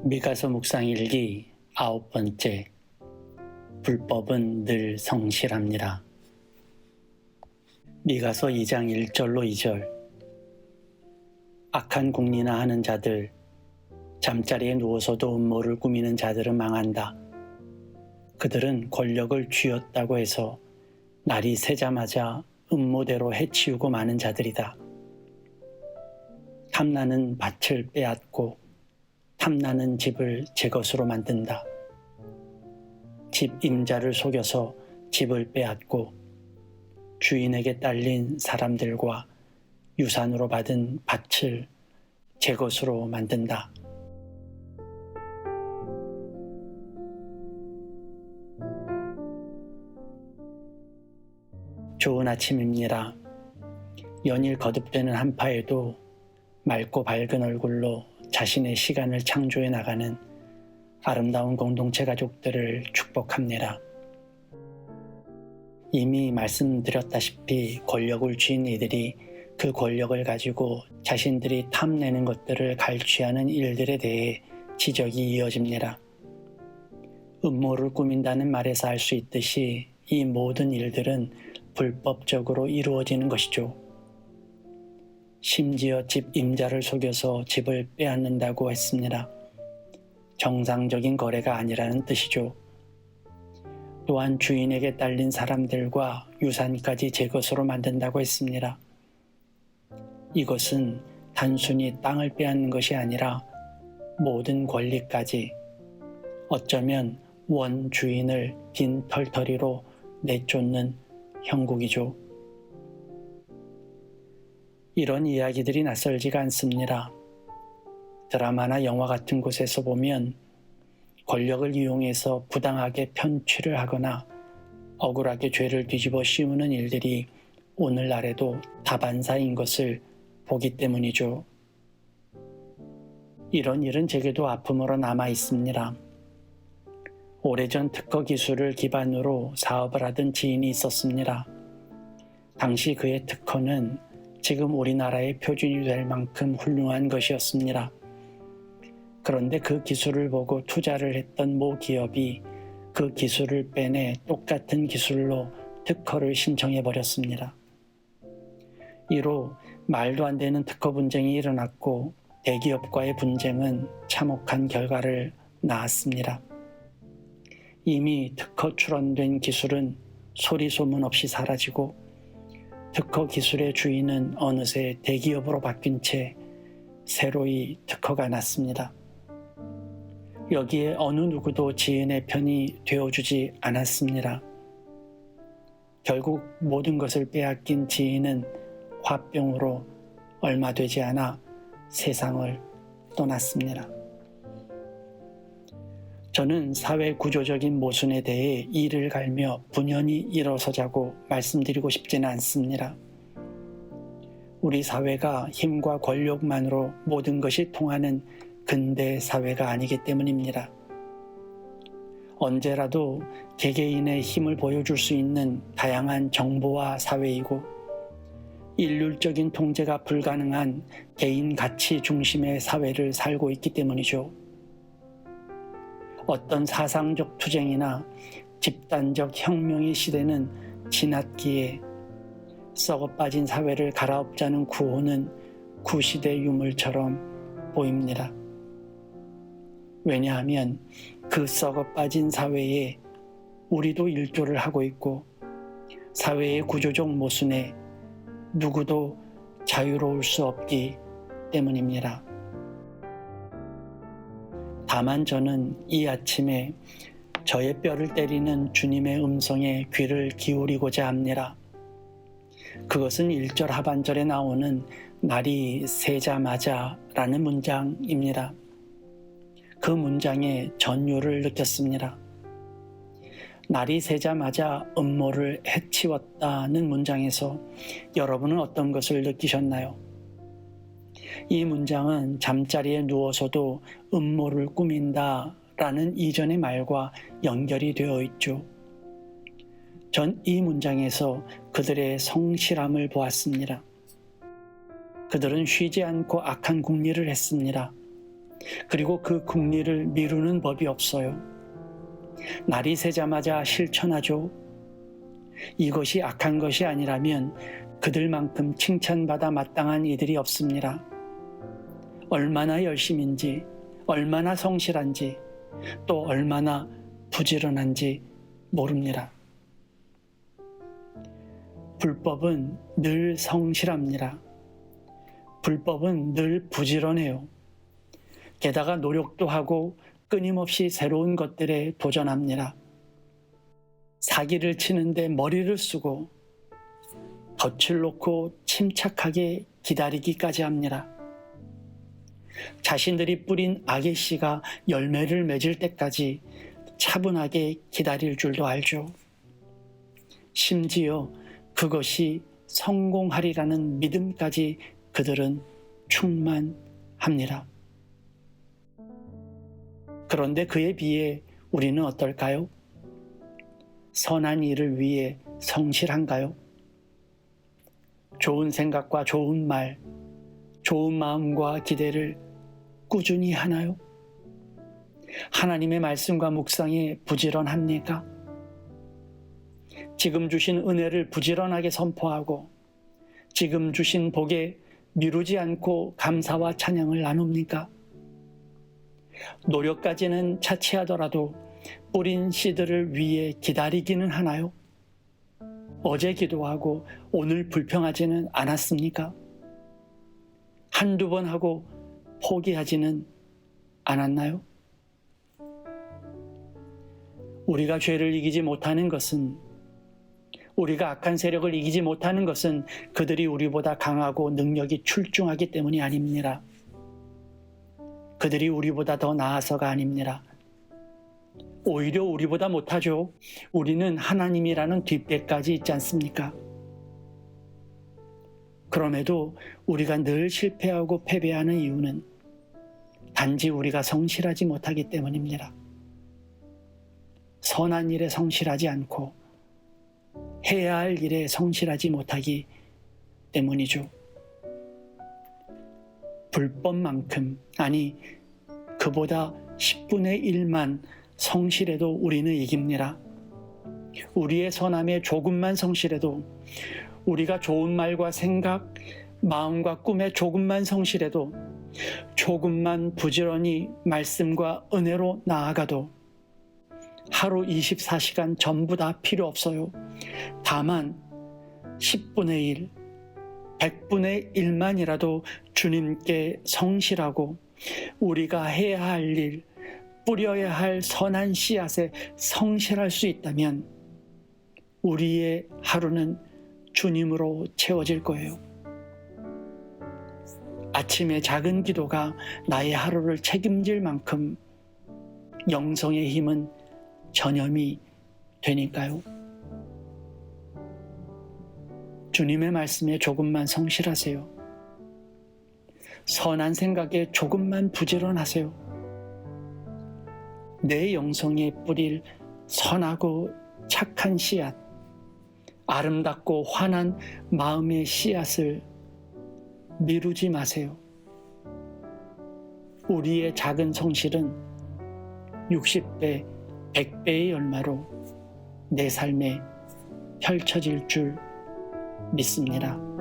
미가서 묵상일기 9번째. 불법은 늘 성실합니다. 미가서 2장 1절로 2절. 악한 궁리나 하는 자들, 잠자리에 누워서도 음모를 꾸미는 자들은 망한다. 그들은 권력을 쥐었다고 해서 날이 새자마자 음모대로 해치우고 마는 자들이다. 탐나는 밭을 빼앗고 탐나는 집을 제 것으로 만든다. 집 임자를 속여서 집을 빼앗고 주인에게 딸린 사람들과 유산으로 받은 밭을 제 것으로 만든다. 좋은 아침입니다. 연일 거듭되는 한파에도 맑고 밝은 얼굴로 자신의 시간을 창조해 나가는 아름다운 공동체 가족들을 축복합니다. 이미 말씀드렸다시피 권력을 쥔 이들이 그 권력을 가지고 자신들이 탐내는 것들을 갈취하는 일들에 대해 지적이 이어집니다. 음모를 꾸민다는 말에서 알 수 있듯이 이 모든 일들은 불법적으로 이루어지는 것이죠. 심지어 집 임자를 속여서 집을 빼앗는다고 했습니다. 정상적인 거래가 아니라는 뜻이죠. 또한 주인에게 딸린 사람들과 유산까지 제 것으로 만든다고 했습니다. 이것은 단순히 땅을 빼앗는 것이 아니라 모든 권리까지, 어쩌면 원 주인을 빈 털터리로 내쫓는 형국이죠. 이런 이야기들이 낯설지가 않습니다. 드라마나 영화 같은 곳에서 보면 권력을 이용해서 부당하게 편취를 하거나 억울하게 죄를 뒤집어 씌우는 일들이 오늘날에도 다반사인 것을 보기 때문이죠. 이런 일은 제게도 아픔으로 남아 있습니다. 오래전 특허 기술을 기반으로 사업을 하던 지인이 있었습니다. 당시 그의 특허는 지금 우리나라의 표준이 될 만큼 훌륭한 것이었습니다. 그런데 그 기술을 보고 투자를 했던 모 기업이 그 기술을 빼내 똑같은 기술로 특허를 신청해버렸습니다. 이로 말도 안 되는 특허 분쟁이 일어났고 대기업과의 분쟁은 참혹한 결과를 낳았습니다. 이미 특허 출원된 기술은 소리 소문 없이 사라지고 특허 기술의 주인은 어느새 대기업으로 바뀐 채 새로이 특허가 났습니다. 여기에 어느 누구도 지인의 편이 되어주지 않았습니다. 결국 모든 것을 빼앗긴 지인은 화병으로 얼마 되지 않아 세상을 떠났습니다. 저는 사회 구조적인 모순에 대해 이를 갈며 분연히 일어서자고 말씀드리고 싶지는 않습니다. 우리 사회가 힘과 권력만으로 모든 것이 통하는 근대 사회가 아니기 때문입니다. 언제라도 개개인의 힘을 보여줄 수 있는 다양한 정보화 사회이고 일률적인 통제가 불가능한 개인 가치 중심의 사회를 살고 있기 때문이죠. 어떤 사상적 투쟁이나 집단적 혁명의 시대는 지났기에 썩어빠진 사회를 갈아엎자는 구호는 구시대 유물처럼 보입니다. 왜냐하면 그 썩어빠진 사회에 우리도 일조를 하고 있고 사회의 구조적 모순에 누구도 자유로울 수 없기 때문입니다. 다만 저는 이 아침에 저의 뼈를 때리는 주님의 음성에 귀를 기울이고자 합니다. 그것은 1절 하반절에 나오는 날이 새자마자 라는 문장입니다. 그 문장에 전율을 느꼈습니다. 날이 새자마자 음모를 해치웠다는 문장에서 여러분은 어떤 것을 느끼셨나요? 이 문장은 잠자리에 누워서도 음모를 꾸민다라는 이전의 말과 연결이 되어 있죠. 전 이 문장에서 그들의 성실함을 보았습니다. 그들은 쉬지 않고 악한 궁리를 했습니다. 그리고 그 궁리를 미루는 법이 없어요. 날이 새자마자 실천하죠. 이것이 악한 것이 아니라면 그들만큼 칭찬받아 마땅한 이들이 없습니다. 얼마나 열심인지, 얼마나 성실한지, 또 얼마나 부지런한지 모릅니다. 불법은 늘 성실합니다. 불법은 늘 부지런해요. 게다가 노력도 하고 끊임없이 새로운 것들에 도전합니다. 사기를 치는데 머리를 쓰고 덫을 놓고 침착하게 기다리기까지 합니다. 자신들이 뿌린 악의 씨가 열매를 맺을 때까지 차분하게 기다릴 줄도 알죠. 심지어 그것이 성공하리라는 믿음까지 그들은 충만합니다. 그런데 그에 비해 우리는 어떨까요? 선한 일을 위해 성실한가요? 좋은 생각과 좋은 말, 좋은 마음과 기대를 꾸준히 하나요? 하나님의 말씀과 묵상에 부지런합니까? 지금 주신 은혜를 부지런하게 선포하고 지금 주신 복에 미루지 않고 감사와 찬양을 나눕니까? 노력까지는 차치하더라도 뿌린 씨들을 위해 기다리기는 하나요? 어제 기도하고 오늘 불평하지는 않았습니까? 한두 번 하고 포기하지는 않았나요? 우리가 죄를 이기지 못하는 것은, 우리가 악한 세력을 이기지 못하는 것은 그들이 우리보다 강하고 능력이 출중하기 때문이 아닙니다. 그들이 우리보다 더 나아서가 아닙니다. 오히려 우리보다 못하죠. 우리는 하나님이라는 뒷배까지 있지 않습니까? 그럼에도 우리가 늘 실패하고 패배하는 이유는 단지 우리가 성실하지 못하기 때문입니다. 선한 일에 성실하지 않고 해야 할 일에 성실하지 못하기 때문이죠. 불법만큼, 아니 그보다 10분의 1만 성실해도 우리는 이깁니다. 우리의 선함에 조금만 성실해도, 우리가 좋은 말과 생각, 마음과 꿈에 조금만 성실해도, 조금만 부지런히 말씀과 은혜로 나아가도 하루 24시간 전부 다 필요 없어요. 다만 10분의 1, 100분의 1만이라도 주님께 성실하고 우리가 해야 할 일, 뿌려야 할 선한 씨앗에 성실할 수 있다면 우리의 하루는 주님으로 채워질 거예요. 아침의 작은 기도가 나의 하루를 책임질 만큼 영성의 힘은 전염이 되니까요. 주님의 말씀에 조금만 성실하세요. 선한 생각에 조금만 부지런하세요. 내 영성에 뿌릴 선하고 착한 씨앗, 아름답고 환한 마음의 씨앗을 미루지 마세요. 우리의 작은 성실은 60배, 100배의 열매로 내 삶에 펼쳐질 줄 믿습니다.